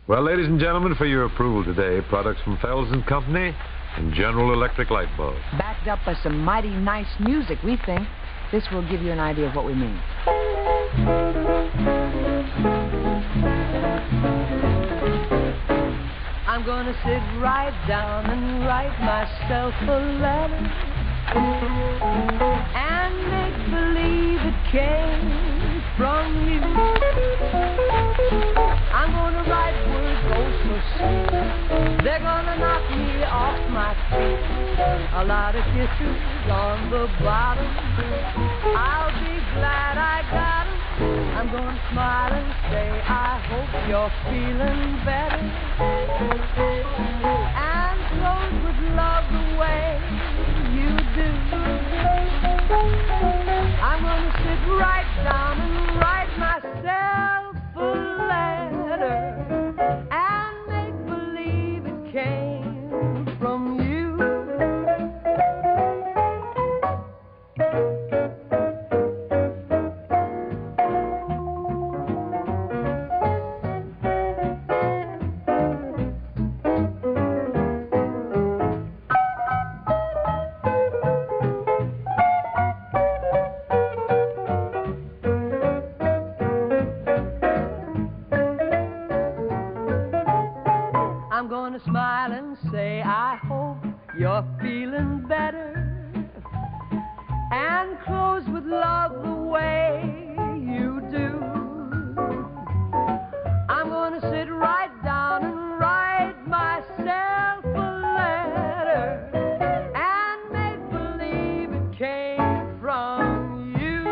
Well, ladies and gentlemen, for your approval today, products from Fells & Company and General Electric light bulbs. Backed up by some mighty nice music, we think. This will give you an idea of what we mean. I'm gonna sit right down and write myself a letter and make believe it came from you. I'm gonna write words oh so sweet, they're gonna knock me off my feet. A lot of kisses on the bottom, I'll be glad I got 'em. I'm gonna smile and say I hope you're feeling better, and close with love the way you do. I'm gonna sit right down and write myself a letter and make believe it came from you. I'm gonna smile and say I hope you're feeling better, and close with love the way you do. I'm gonna sit right down and write myself a letter and make believe it came from you.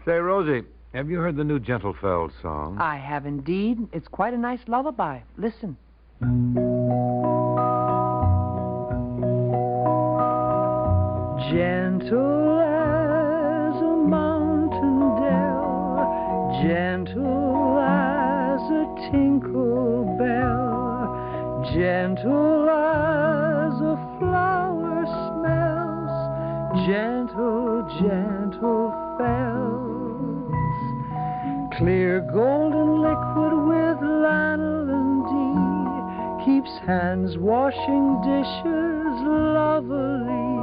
Say, Rosie, have you heard the new Gentle Fells song? I have indeed. It's quite a nice lullaby. Listen. Gentle as a mountain dell, gentle as a tinkle bell, gentle as a flower smells, gentle, gentle Fells. Clear golden liquid with lanolin D keeps hands washing dishes lovely.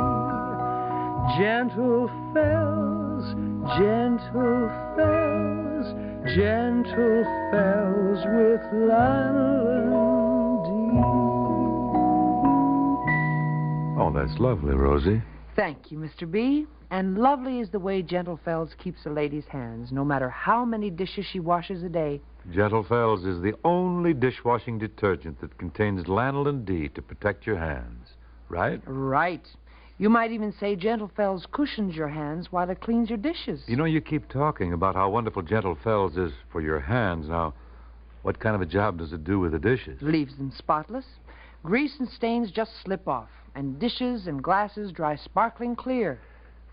Gentle Fells, gentle Fells, gentle Fells with lanolin D. Oh, that's lovely, Rosie. Thank you, Mr. B. And lovely is the way Gentle Fells keeps a lady's hands, no matter how many dishes she washes a day. Gentle Fells is the only dishwashing detergent that contains lanolin D to protect your hands. Right? Right. You might even say Gentle Fells cushions your hands while it cleans your dishes. You know, you keep talking about how wonderful Gentle Fells is for your hands. Now, what kind of a job does it do with the dishes? Leaves them spotless. Grease and stains just slip off, and dishes and glasses dry sparkling clear.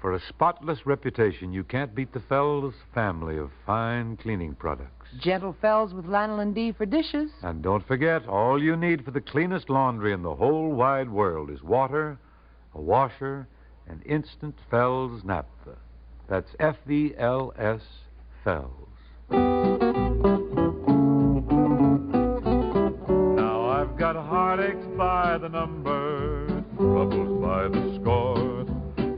For a spotless reputation, you can't beat the Fells family of fine cleaning products. Gentle Fells with lanolin D for dishes. And don't forget, all you need for the cleanest laundry in the whole wide world is water, a washer, and instant Fells naphtha. That's F-E-L-S, Fells. Now I've got heartaches by the number, troubles by the score.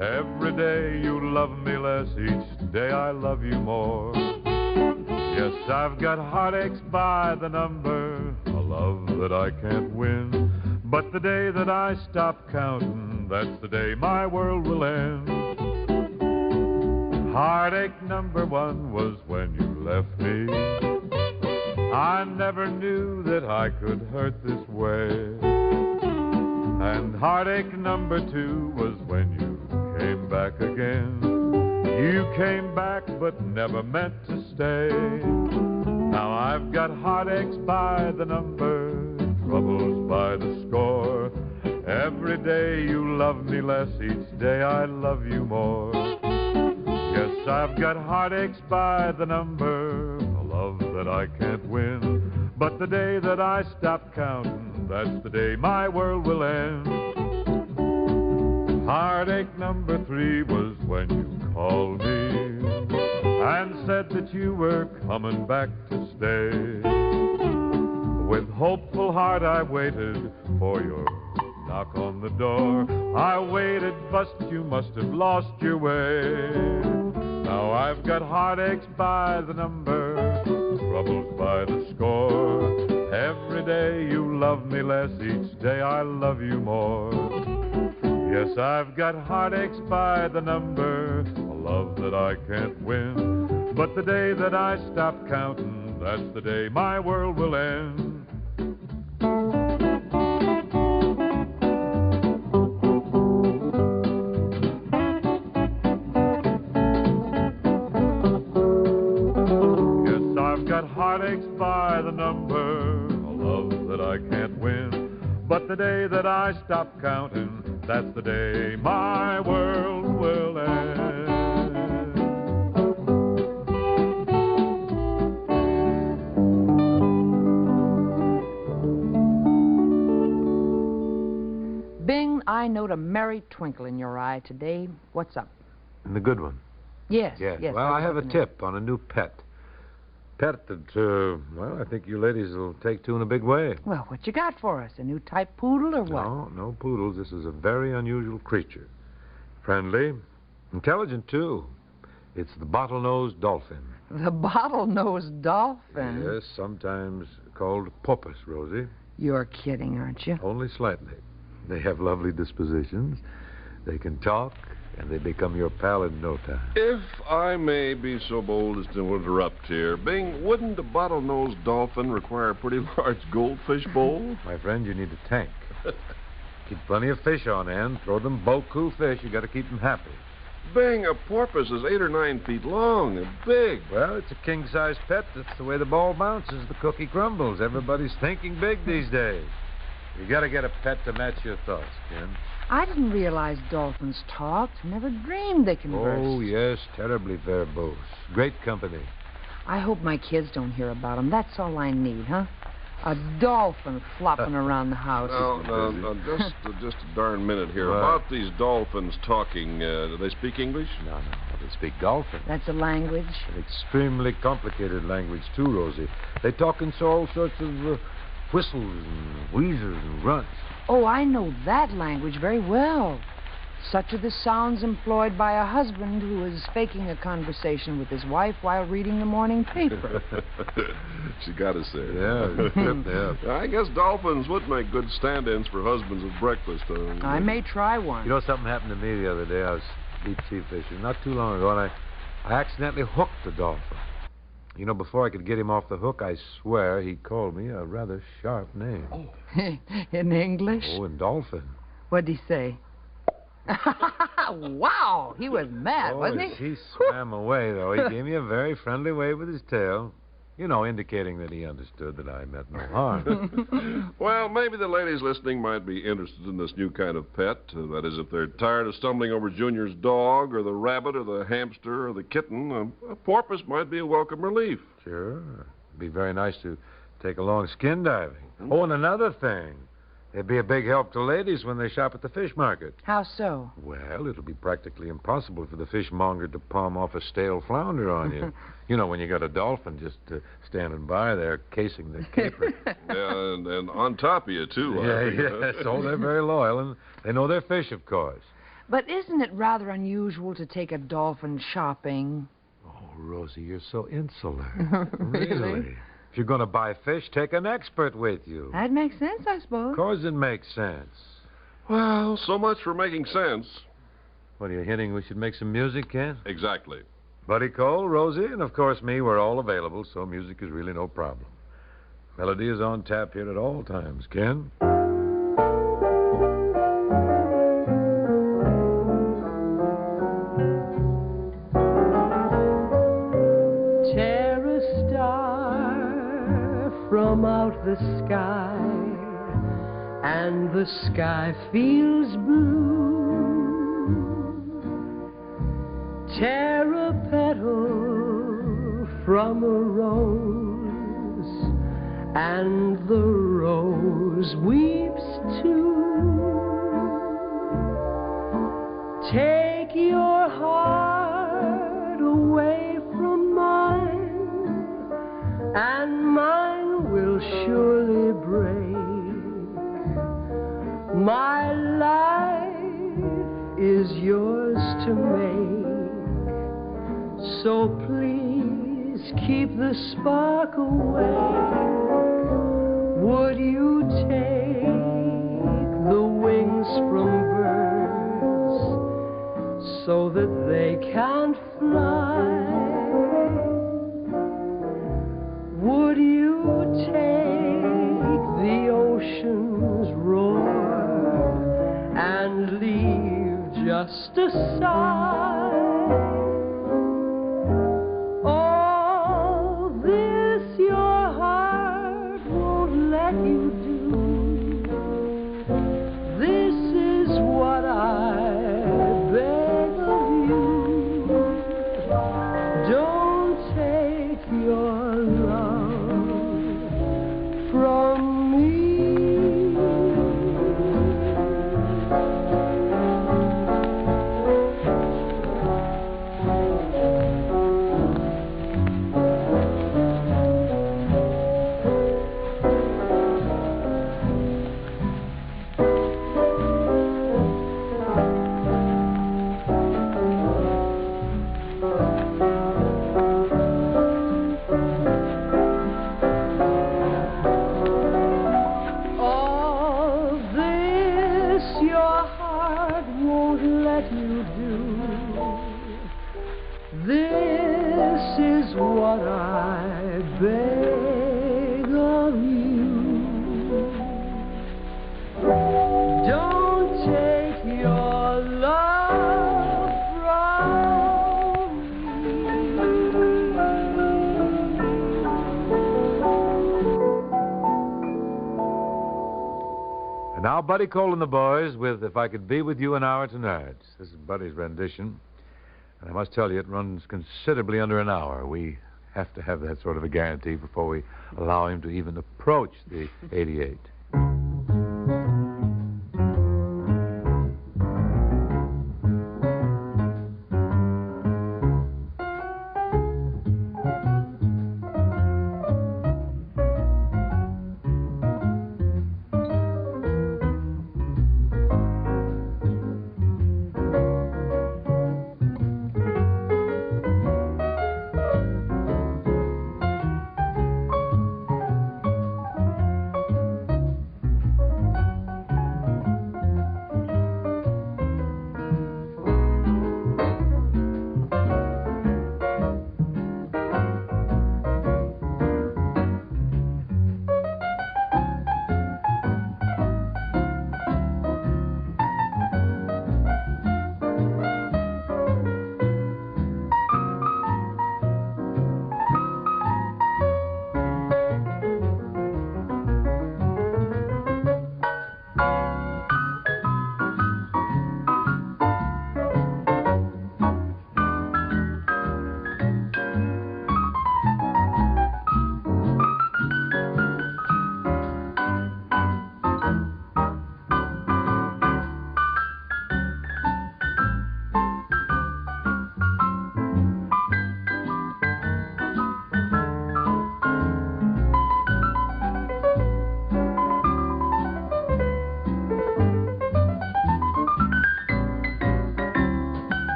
Every day you love me less, each day I love you more. Yes, I've got heartaches by the number, a love that I can't win. But the day that I stop counting, that's the day my world will end. Heartache number one was when you left me. I never knew that I could hurt this way. And heartache number two was when you came back again. You came back but never meant to stay. Now I've got heartaches by the number, troubles by the score. Every day you love me less, each day I love you more. Yes, I've got heartaches by the number, a love that I can't win. But the day that I stop counting, that's the day my world will end. Heartache number three was when you called me and said that you were coming back to stay. With hopeful heart I waited for your knock on the door. I waited, but you must have lost your way. Now I've got heartaches by the number, troubles by the score. Every day you love me less, each day I love you more. Yes, I've got heartaches by the number, a love that I can't win. But the day that I stop counting, that's the day my world will end. Yes, I've got heartaches by the number, a love that I can't win. But the day that I stop counting, that's the day my world will end. Bing, I note a merry twinkle in your eye today. What's up? And the good one. Yes. Well, I have a tip on a new pet. Pet that, well, I think you ladies will take to in a big way. Well, what you got for us? A new type poodle or what? No poodles. This is a very unusual creature. Friendly, intelligent, too. It's the bottlenose dolphin. The bottlenose dolphin? Yes, sometimes called porpoise, Rosie. You're kidding, aren't you? Only slightly. They have lovely dispositions. They can talk, and they become your pal in no time. If I may be so bold as to interrupt here, Bing, wouldn't a bottlenose dolphin require a pretty large goldfish bowl? My friend, you need a tank. Keep plenty of fish on hand. Throw them beaucoup fish. You got to keep them happy. Bing, a porpoise is 8 or 9 feet long and big. Well, it's a king-size pet. That's the way the ball bounces, the cookie crumbles. Everybody's thinking big these days. You got to get a pet to match your thoughts, Ken. I didn't realize dolphins talked. Never dreamed they conversed. Oh, yes, terribly verbose. Great company. I hope my kids don't hear about them. That's all I need, huh? A dolphin flopping around the house. Now, just a darn minute here. What? About these dolphins talking, do they speak English? No, they speak dolphin. That's a language? An extremely complicated language, too, Rosie. They talk in all sorts of whistles and wheezes and grunts. Oh, I know that language very well. Such are the sounds employed by a husband who is faking a conversation with his wife while reading the morning paper. She got to say it. Yeah. I guess dolphins would make good stand-ins for husbands at breakfast. I may try one. You know, something happened to me the other day. I was deep-sea fishing not too long ago, and I accidentally hooked a dolphin. You know, before I could get him off the hook, I swear he called me a rather sharp name. In English? Oh, in dolphin. What'd he say? Wow, he was mad, wasn't he? He swam away, though. He gave me a very friendly wave with his tail. You know, indicating that he understood that I meant no harm. Well, maybe the ladies listening might be interested in this new kind of pet. That is, if they're tired of stumbling over Junior's dog or the rabbit or the hamster or the kitten, a porpoise might be a welcome relief. Sure. It'd be very nice to take along skin diving. Oh, and another thing. It'd be a big help to ladies when they shop at the fish market. How so? Well, it'll be practically impossible for the fishmonger to palm off a stale flounder on you. You know, when you got a dolphin just standing by there casing the caper. and on top of you, too. Yeah. So they're very loyal, and they know their fish, of course. But isn't it rather unusual to take a dolphin shopping? Oh, Rosie, you're so insular. Really? If you're going to buy fish, take an expert with you. That makes sense, I suppose. Of course it makes sense. Well, so much for making sense. What, are you hinting we should make some music, Ken? Exactly. Buddy Cole, Rosie, and of course me, we're all available, so music is really no problem. Melody is on tap here at all times, Ken. From out the sky, and the sky feels blue. Tear a petal from a rose, and the rose weeps too. Take your heart away from and mine will surely break. My life is yours to make, so please keep the spark awake. Would you take the wings from birds so that they can fly? Would you take the ocean's roar and leave just a sigh? All this your heart won't let you do. This is what I beg of you. Don't take your love from me. All this your heart won't let you do. This is what I beg of you. Don't take your love from me. And now Buddy Cole and the boys with If I Could Be With You an Hour Tonight. This is Buddy's rendition. And I must tell you, it runs considerably under an hour. We have to have that sort of a guarantee before we allow him to even approach the 88.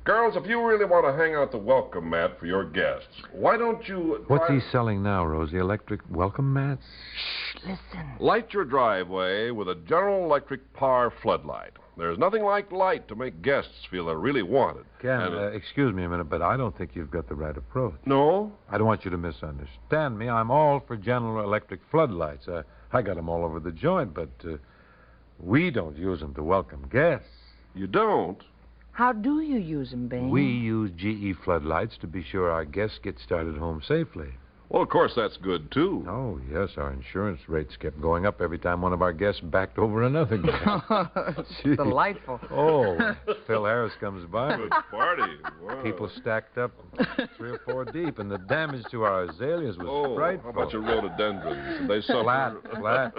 Girls, if you really want to hang out the welcome mat for your guests, why don't you... What's he selling now, Rosie? Electric welcome mats? Shh, listen. Light your driveway with a General Electric Par floodlight. There's nothing like light to make guests feel they're really wanted. Ken, And, excuse me a minute, but I don't think you've got the right approach. No? I don't want you to misunderstand me. I'm all for General Electric floodlights. I got them all over the joint, but we don't use them to welcome guests. You don't? How do you use them, Bane? We use GE floodlights to be sure our guests get started home safely. Well, of course, that's good, too. Oh, yes, our insurance rates kept going up every time one of our guests backed over another guest. Gee. Delightful. Oh, Phil Harris comes by. Good party. Wow. People stacked up 3 or 4 deep, and the damage to our azaleas was frightful. How about your rhododendrons? Did they suffer? Flat.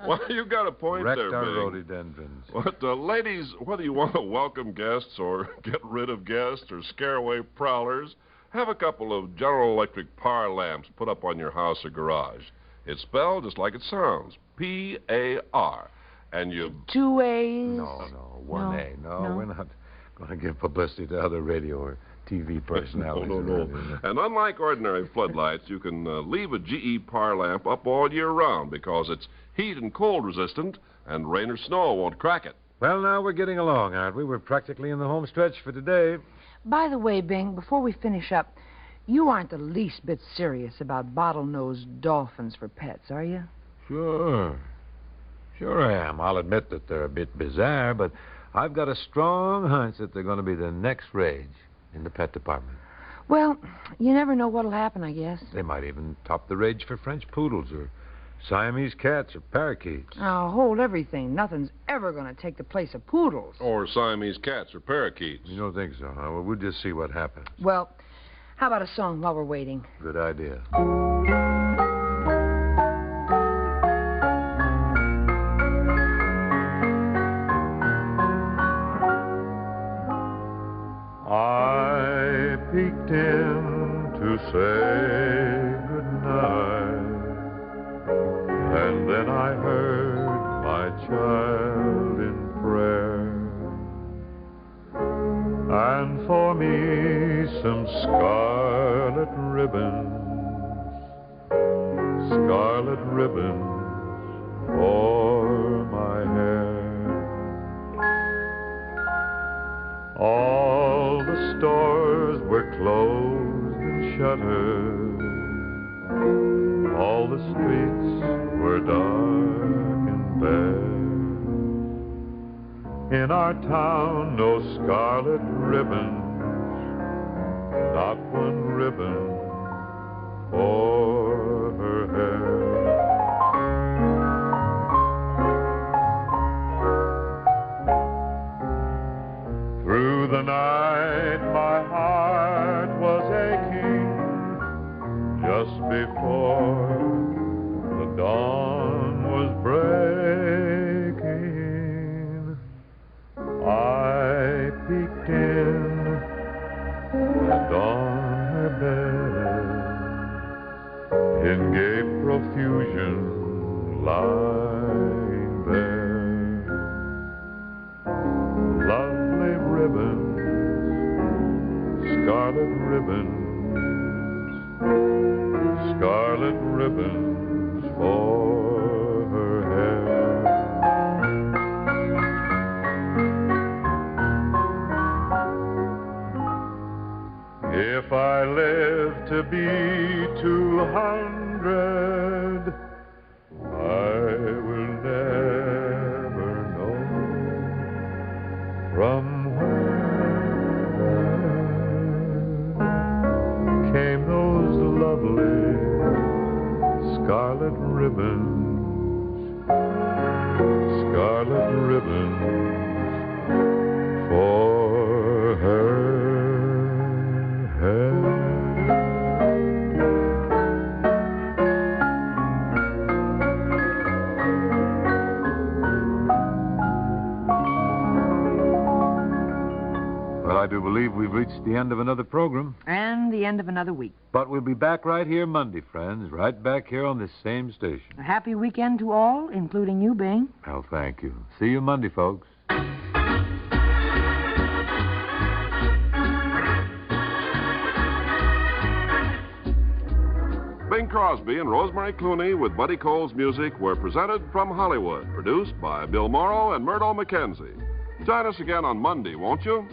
Well, you got a point Wrecked there, our Bing. rhododendrons. But, ladies, whether you want to welcome guests or get rid of guests or scare away prowlers, have a couple of General Electric power lamps put up on your house or garage. It's spelled just like it sounds, P-A-R. And you... 2 A's? No, 1A. No, we're not going to give publicity to other radio or TV personalities. No. And unlike ordinary floodlights, you can leave a GE power lamp up all year round because it's heat and cold resistant, and rain or snow won't crack it. Well, now we're getting along, aren't we? We're practically in the home stretch for today. By the way, Bing, before we finish up, you aren't the least bit serious about bottlenose dolphins for pets, are you? Sure I am. I'll admit that they're a bit bizarre, but I've got a strong hunch that they're going to be the next rage in the pet department. Well, you never know what'll happen, I guess. They might even top the rage for French poodles or Siamese cats or parakeets. Now, hold everything. Nothing's ever going to take the place of poodles. Or Siamese cats or parakeets. You don't think so, huh? Well, we'll just see what happens. Well, how about a song while we're waiting? Good idea. I peeked in to say goodnight, and then I heard my child in prayer, and for me some scarlet ribbons for my hair. All the stores were closed and shuttered. All the streets were dark and bare. In our town, no scarlet ribbons, not one ribbon for her hair. Through the night my heart was aching, just before the dawn was breaking. I peeked in, and on her bed, in gay profusion, lying there, lovely ribbons, scarlet ribbons for her hair. If I live to be 200, I will never know from where came those lovely scarlet ribbons for her hair. Well, I do believe we've reached the end of another program. And the end of another week. But we'll be back right here Monday, friends, right back here on this same station. A happy weekend to all, including you, Bing. Well, thank you. See you Monday, folks. Bing Crosby and Rosemary Clooney with Buddy Cole's music were presented from Hollywood, produced by Bill Morrow and Murdo McKenzie. Join us again on Monday, won't you?